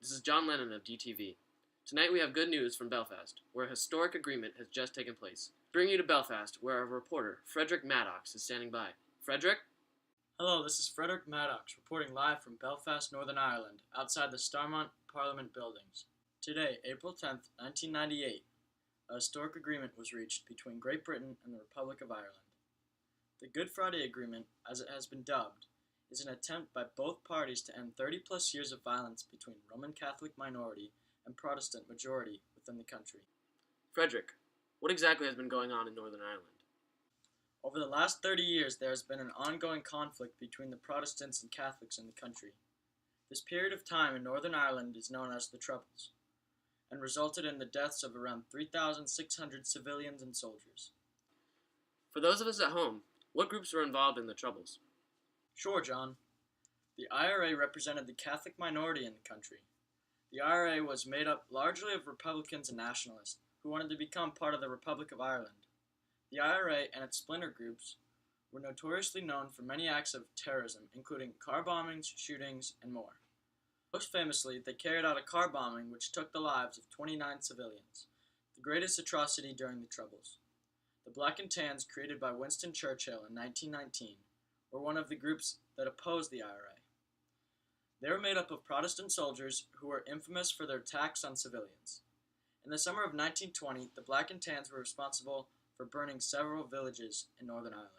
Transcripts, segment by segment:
This is John Lennon of DTV. Tonight we have good news from Belfast, where a historic agreement has just taken place. Bring you to Belfast, where our reporter, Frederick Maddox, is standing by. Frederick? Hello, this is Frederick Maddox reporting live from Belfast, Northern Ireland, outside the Starmont Parliament buildings. Today, April 10th, 1998, a historic agreement was reached between Great Britain and the Republic of Ireland. The Good Friday Agreement, as it has been dubbed, is an attempt by both parties to end 30-plus years of violence between Roman Catholic minority and Protestant majority within the country. Frederick, what exactly has been going on in Northern Ireland? Over the last 30 years, there has been an ongoing conflict between the Protestants and Catholics in the country. This period of time in Northern Ireland is known as the Troubles, and resulted in the deaths of around 3,600 civilians and soldiers. For those of us at home, what groups were involved in the Troubles? Sure, John. The IRA represented the Catholic minority in the country. The IRA was made up largely of Republicans and nationalists who wanted to become part of the Republic of Ireland. The IRA and its splinter groups were notoriously known for many acts of terrorism, including car bombings, shootings, and more. Most famously, they carried out a car bombing which took the lives of 29 civilians, the greatest atrocity during the Troubles. The Black and Tans, created by Winston Churchill in 1919, were one of the groups that opposed the IRA. They were made up of Protestant soldiers who were infamous for their attacks on civilians. In the summer of 1920, the Black and Tans were responsible for burning several villages in Northern Ireland.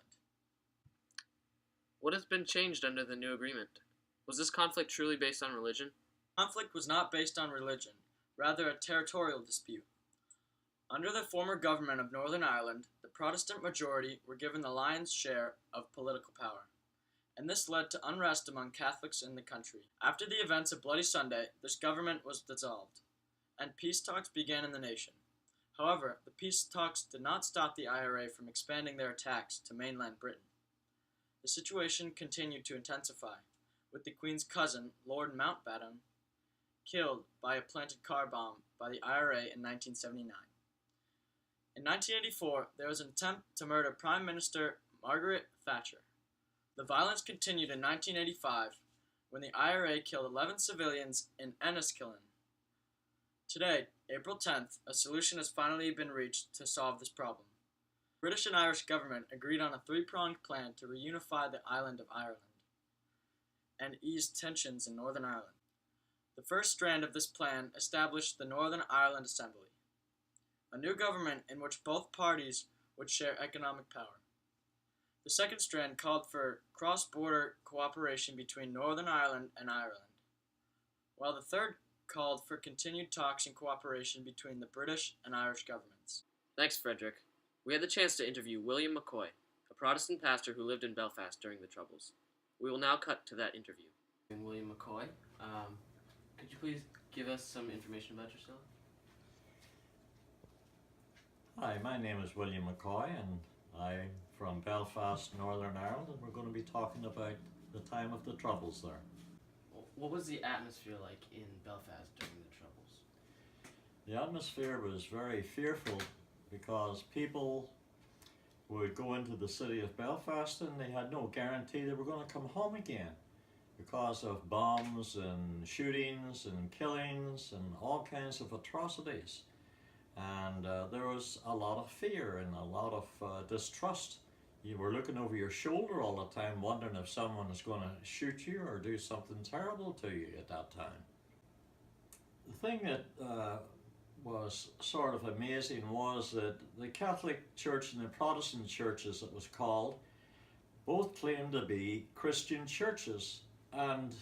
What has been changed under the new agreement? Was this conflict truly based on religion? Conflict was not based on religion, rather a territorial dispute. Under the former government of Northern Ireland, the Protestant majority were given the lion's share of political power, and this led to unrest among Catholics in the country. After the events of Bloody Sunday, this government was dissolved, and peace talks began in the nation. However, the peace talks did not stop the IRA from expanding their attacks to mainland Britain. The situation continued to intensify, with the Queen's cousin, Lord Mountbatten, killed by a planted car bomb by the IRA in 1979. In 1984, there was an attempt to murder Prime Minister Margaret Thatcher. The violence continued in 1985, when the IRA killed 11 civilians in Enniskillen. Today, April 10th, a solution has finally been reached to solve this problem. The British and Irish government agreed on a three-pronged plan to reunify the island of Ireland and ease tensions in Northern Ireland. The first strand of this plan established the Northern Ireland Assembly, a new government in which both parties would share economic power. The second strand called for cross-border cooperation between Northern Ireland and Ireland, while the third called for continued talks and cooperation between the British and Irish governments. Thanks, Frederick. We had the chance to interview William McCoy, a Protestant pastor who lived in Belfast during the Troubles. We will now cut to that interview. William McCoy, could you please give us some information about yourself? Hi, my name is William McCoy and I'm from Belfast, Northern Ireland, and we're going to be talking about the time of the Troubles there. What was the atmosphere like in Belfast during the Troubles? The atmosphere was very fearful because people would go into the city of Belfast and they had no guarantee they were going to come home again because of bombs and shootings and killings and all kinds of atrocities. And there was a lot of fear and a lot of distrust. You were looking over your shoulder all the time wondering if someone was going to shoot you or do something terrible to you at that time. The thing that was sort of amazing was that the Catholic Church and the Protestant Church, as it was called, both claimed to be Christian churches. And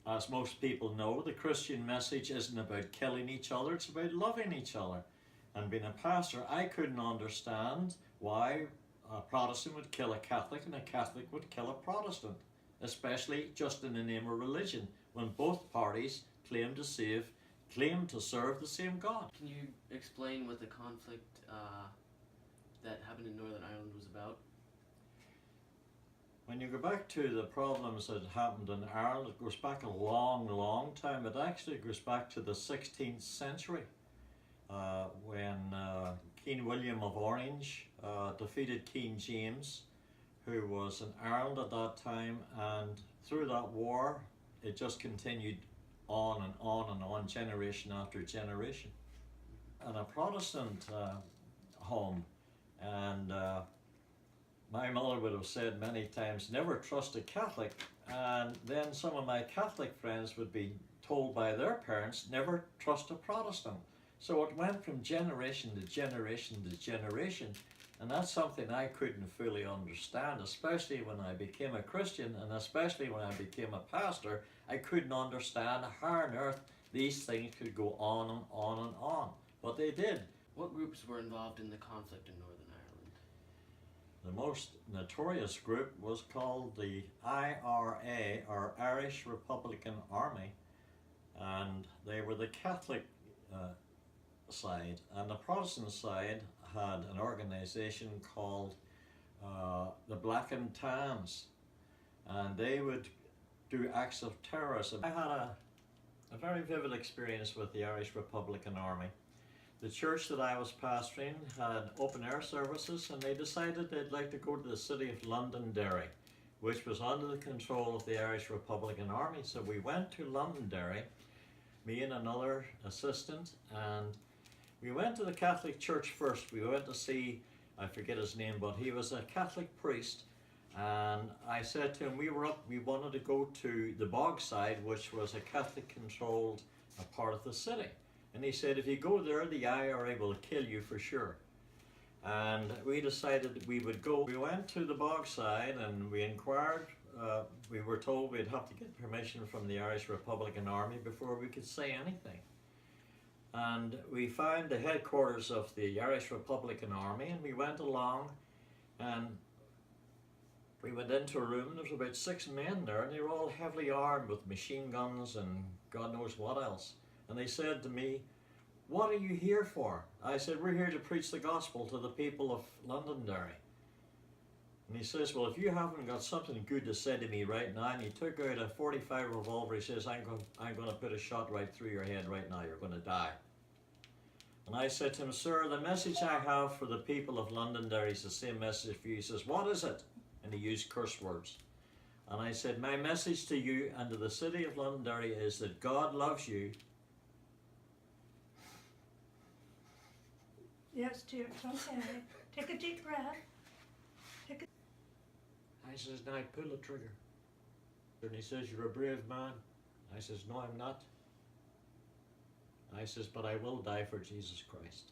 as most people know, the Christian message isn't about killing each other, it's about loving each other. And being a pastor, I couldn't understand why a Protestant would kill a Catholic and a Catholic would kill a Protestant, especially just in the name of religion, when both parties claim to serve the same God. Can you explain what the conflict that happened in Northern Ireland was about? When you go back to the problems that happened in Ireland, it goes back a long, long time. It actually goes back to the 16th century. When King William of Orange defeated King James, who was in Ireland at that time, and through that war it just continued on and on and on, generation after generation. In a Protestant home, and my mother would have said many times, never trust a Catholic, and then some of my Catholic friends would be told by their parents, never trust a Protestant. So it went from generation to generation to generation, and that's something I couldn't fully understand, especially when I became a Christian, and especially when I became a pastor. I couldn't understand how on earth these things could go on and on and on, but they did. What groups were involved in the conflict in Northern Ireland? The most notorious group was called the IRA, or Irish Republican Army, and they were the Catholic side, and the Protestant side had an organization called the Black and Tans, and they would do acts of terrorism. I had a very vivid experience with the Irish Republican Army. The church that I was pastoring had open air services, and they decided they'd like to go to the city of Londonderry, which was under the control of the Irish Republican Army. So we went to Londonderry, me and another assistant, and we went to the Catholic church first. We went to see, I forget his name, but he was a Catholic priest, and I said to him, we wanted to go to the Bogside, which was a Catholic controlled part of the city. And he said, if you go there, the IRA will kill you for sure. And we decided that we would go. We went to the Bogside and we inquired. We were told we'd have to get permission from the Irish Republican Army before we could say anything. And we found the headquarters of the Irish Republican Army, and we went along, and we went into a room, and there was about 6 men there, and they were all heavily armed with machine guns and God knows what else. And they said to me, what are you here for? I said, we're here to preach the gospel to the people of Londonderry. And he says, well, if you haven't got something good to say to me right now, and he took out a .45 revolver, he says, I'm going to put a shot right through your head right now, you're going to die. And I said to him, sir, the message I have for the people of Londonderry is the same message for you. He says, what is it? And he used curse words. And I said, my message to you and to the city of Londonderry is that God loves you. Yes, dear, it's okay. Take a deep breath. I says, now pull the trigger. And he says, you're a brave man. I says, no, I'm not. I says, but I will die for Jesus Christ.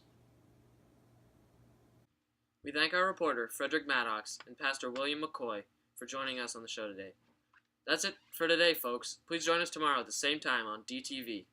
We thank our reporter, Frederick Maddox, and Pastor William McCoy for joining us on the show today. That's it for today, folks. Please join us tomorrow at the same time on DTV.